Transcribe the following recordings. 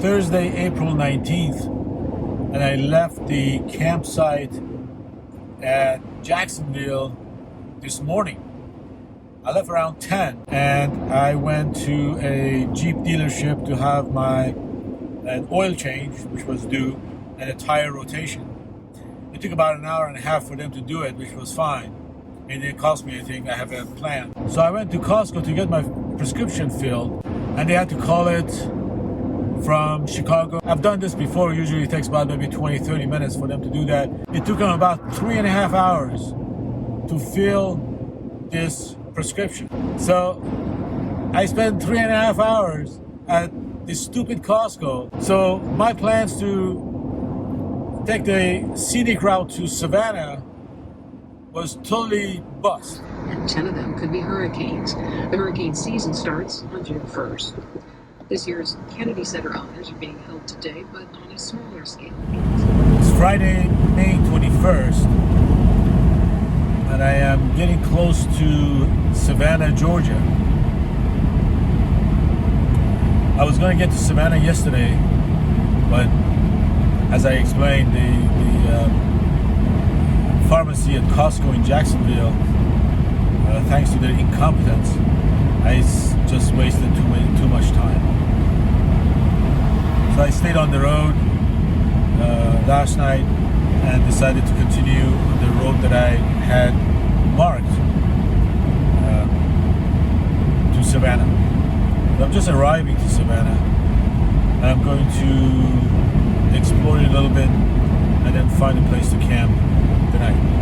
Thursday, April 19th, and I left the campsite at Jacksonville this morning. I left around 10, and I went to a Jeep dealership to have an oil change, which was due, and a tire rotation. It took about an hour and a half for them to do it, which was fine. It didn't cost me anything. I have a plan. So I went to Costco to get my prescription filled, and they had to call it from Chicago. I've done this before. Usually it takes about maybe 20-30 minutes for them to do that. It took them about 3.5 hours to fill this prescription. So I spent 3.5 hours at this stupid Costco. So my plans to take the scenic route to Savannah was totally bust. And 10 of them could be hurricanes. The hurricane season starts on June 1st. This year's Kennedy Center honors are being held today, but on a smaller scale. It's Friday, May 21st, and I am getting close to Savannah, Georgia. I was going to get to Savannah yesterday, but as I explained, the pharmacy at Costco in Jacksonville, thanks to their incompetence, I just wasted too much time. So I stayed on the road last night and decided to continue the road that I had marked to Savannah. I'm just arriving to Savannah, and I'm going to explore it a little bit and then find a place to camp tonight.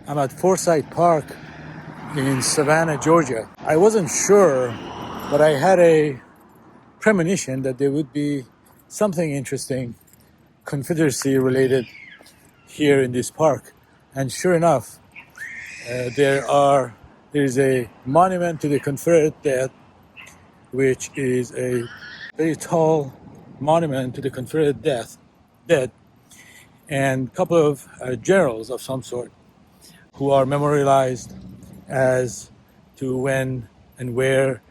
I'm at Forsyth Park in Savannah, Georgia. I wasn't sure, but I had a premonition that there would be something interesting, Confederacy related, here in this park. And sure enough, there is a monument to the Confederate dead, which is a very tall monument to the Confederate dead, and a couple of generals of some sort who are memorialized as to when and where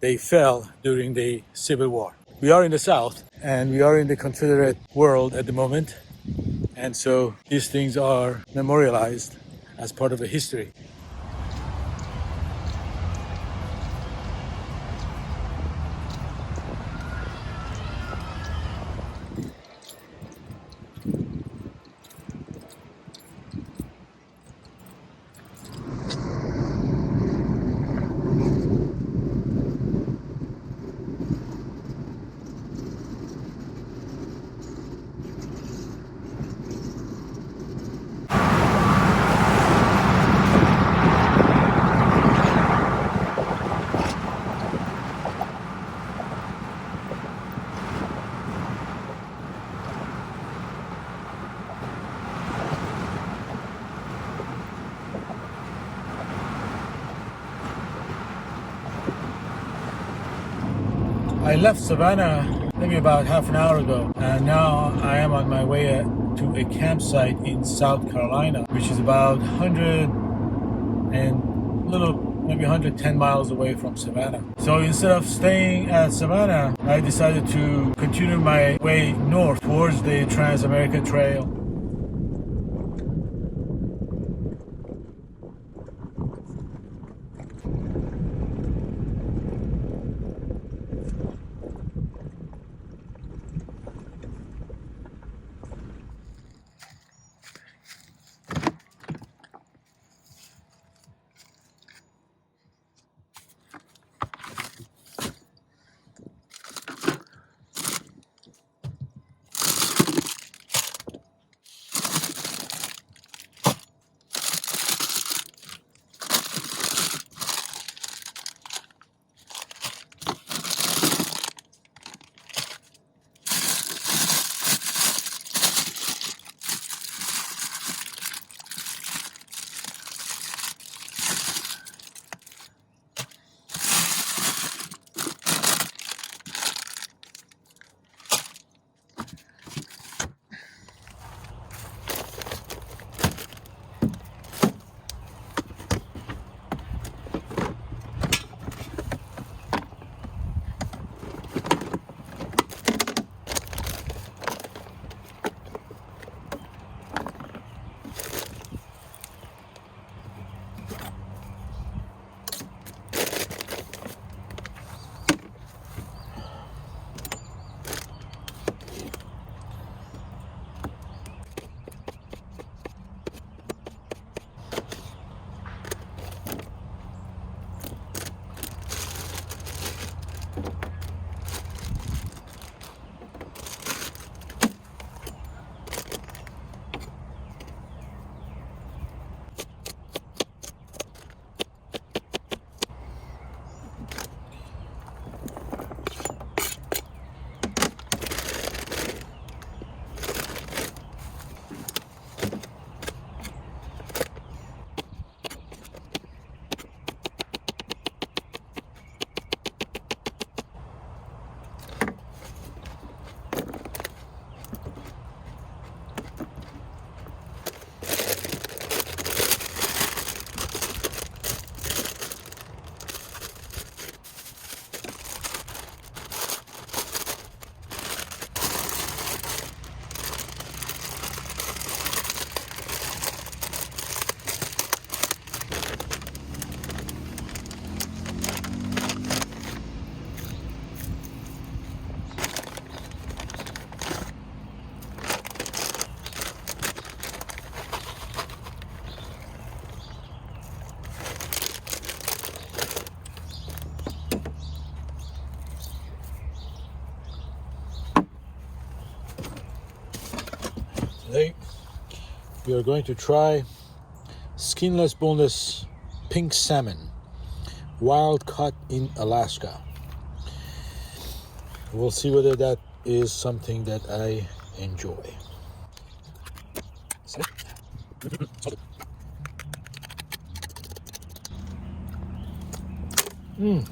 they fell during the Civil War. We are in the South and we are in the Confederate world at the moment, and so these things are memorialized as part of the history. I left Savannah maybe about half an hour ago, and now I am on my way to a campsite in South Carolina, which is about 110 miles away from Savannah. So instead of staying at Savannah, I decided to continue my way north towards the Trans-American Trail. Today we are going to try skinless, boneless pink salmon, wild caught in Alaska. We'll see whether that is something that I enjoy. And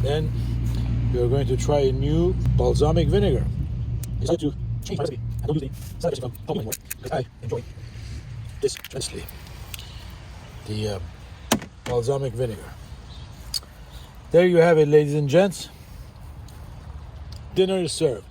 then we are going to try a new balsamic vinegar. I decided to change my recipe. I don't use the salad dressing from home anymore because I enjoy this tremendously. The balsamic vinegar. There you have it, ladies and gents. Dinner is served.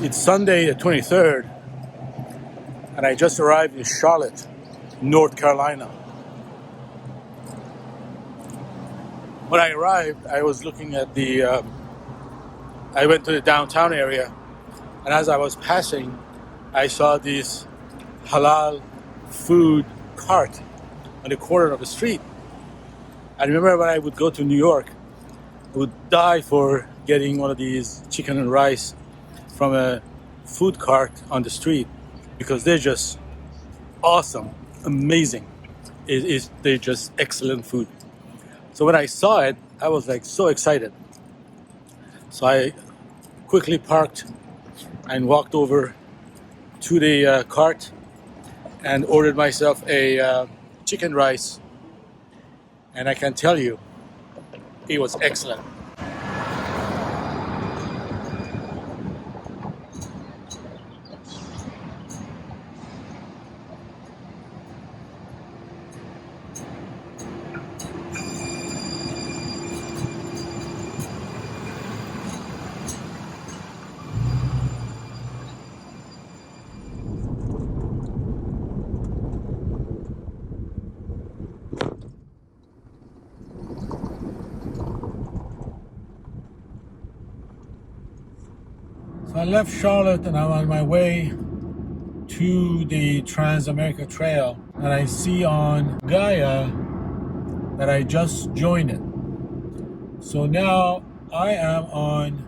It's Sunday the 23rd, and I just arrived in Charlotte, North Carolina. When I arrived, I was looking at I went to the downtown area, and as I was passing, I saw this halal food cart on the corner of the street. I remember when I would go to New York, I would die for getting one of these chicken and rice from a food cart on the street because they're just awesome, amazing. They're just excellent food. So when I saw it, I was like so excited. So I quickly parked and walked over to the cart and ordered myself a chicken rice. And I can tell you, it was excellent. So I left Charlotte and I'm on my way to the Trans-America Trail, and I see on Gaia that I just joined it. So now I am on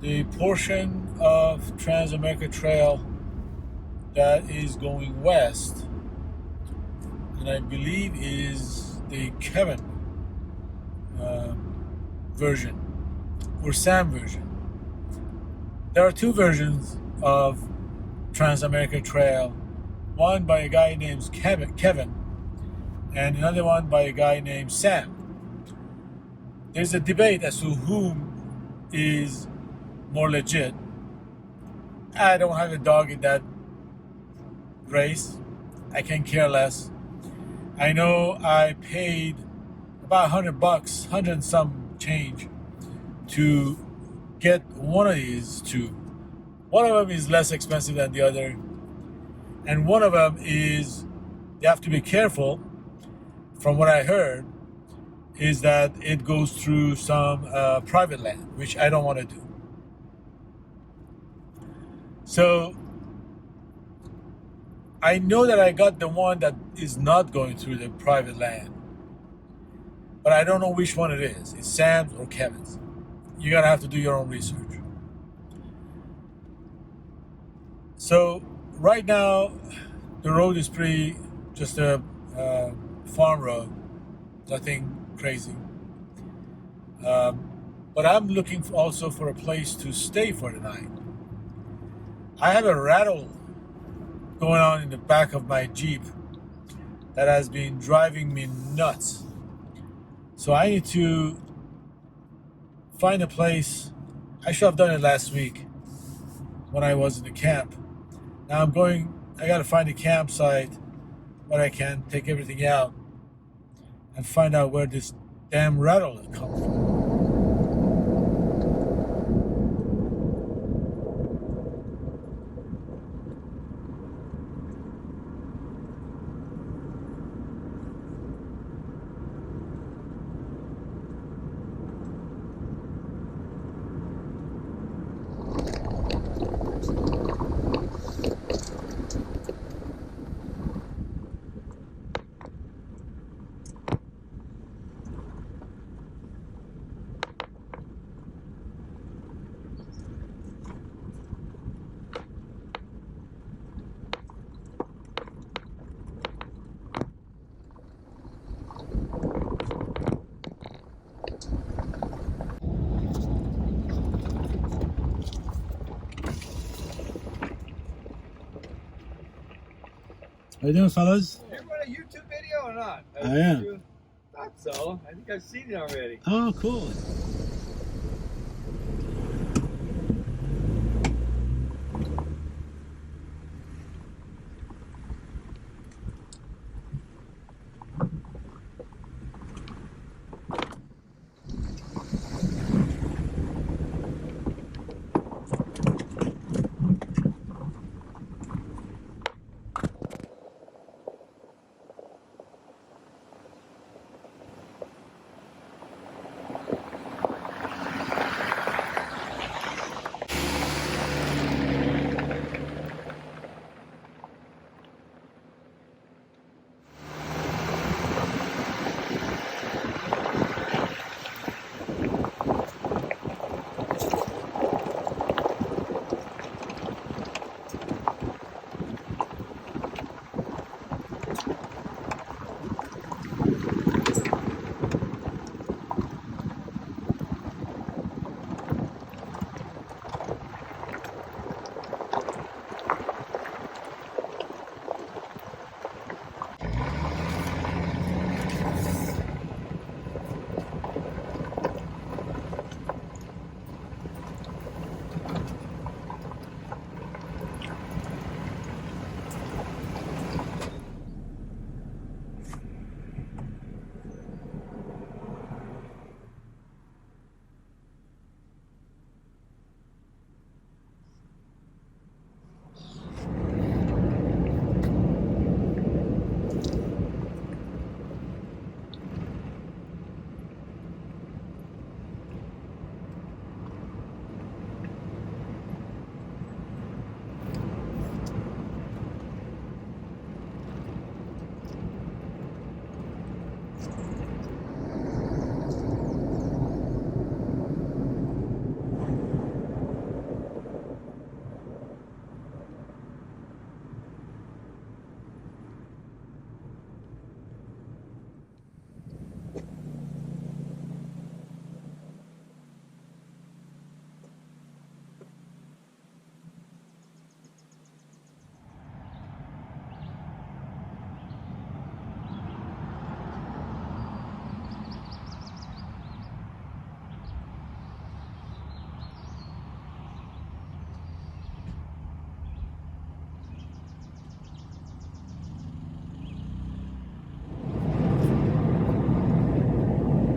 the portion of Trans-America Trail that is going west, and I believe is the Kevin version or Sam version. There are two versions of Trans-America Trail, one by a guy named Kevin, and another one by a guy named Sam. There's a debate as to whom is more legit. I don't have a dog in that race. I can care less. I know I paid about $100, 100 and some change, to get one of these two. One of them is less expensive than the other, and one of them is, you have to be careful. From what I heard, is that it goes through some private land, which I don't want to do. So I know that I got the one that is not going through the private land, but I don't know which one it is. It's Sam's or Kevin's. You're gonna have to do your own research. So right now, the road is just a farm road, nothing crazy. But I'm looking also for a place to stay for the night. I have a rattle going on in the back of my Jeep that has been driving me nuts. So I need to find a place. I should have done it last week when I was in the camp. Now I gotta find a campsite where I can take everything out and find out where this damn rattle comes from. How you doing, fellas? You're on a YouTube video or not? I am. Thought so. I think I've seen it already. Oh, cool.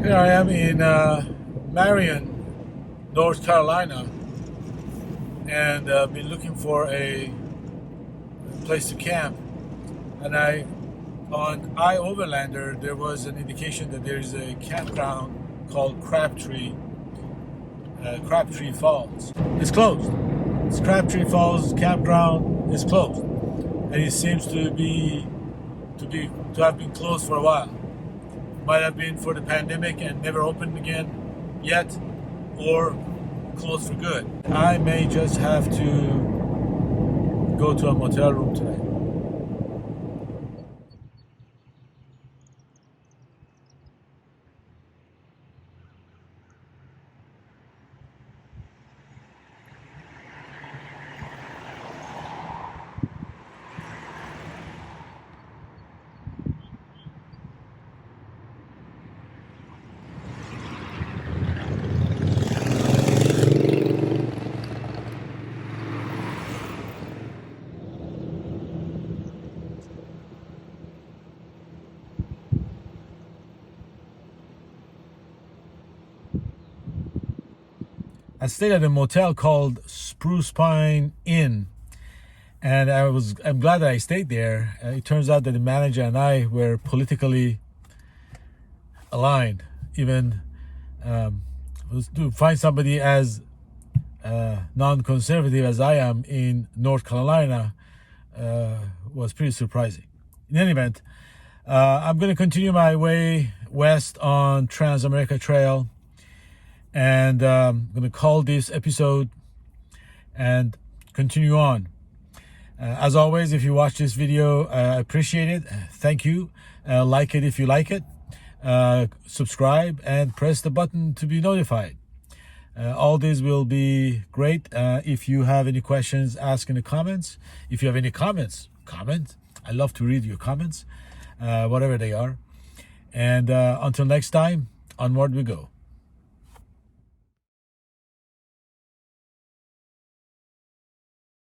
Here I am in Marion, North Carolina, and been looking for a place to camp. And on Overlander, there was an indication that there's a campground called Crabtree Falls. It's closed. It's Crabtree Falls campground is closed, and it seems to have been closed for a while. Might have been for the pandemic and never opened again yet, or closed for good. I may just have to go to a motel room today. I stayed at a motel called Spruce Pine Inn, and I'm glad that I stayed there. It turns out that the manager and I were politically aligned. Even to find somebody as non-conservative as I am in North Carolina was pretty surprising. In any event, I'm going to continue my way west on Trans-America Trail. And I'm going to call this episode and continue on. As always, if you watch this video, I appreciate it. Thank you. Like it if you like it. Subscribe and press the button to be notified. All this will be great. If you have any questions, ask in the comments. If you have any comments, comment. I love to read your comments, whatever they are. And until next time, onward we go.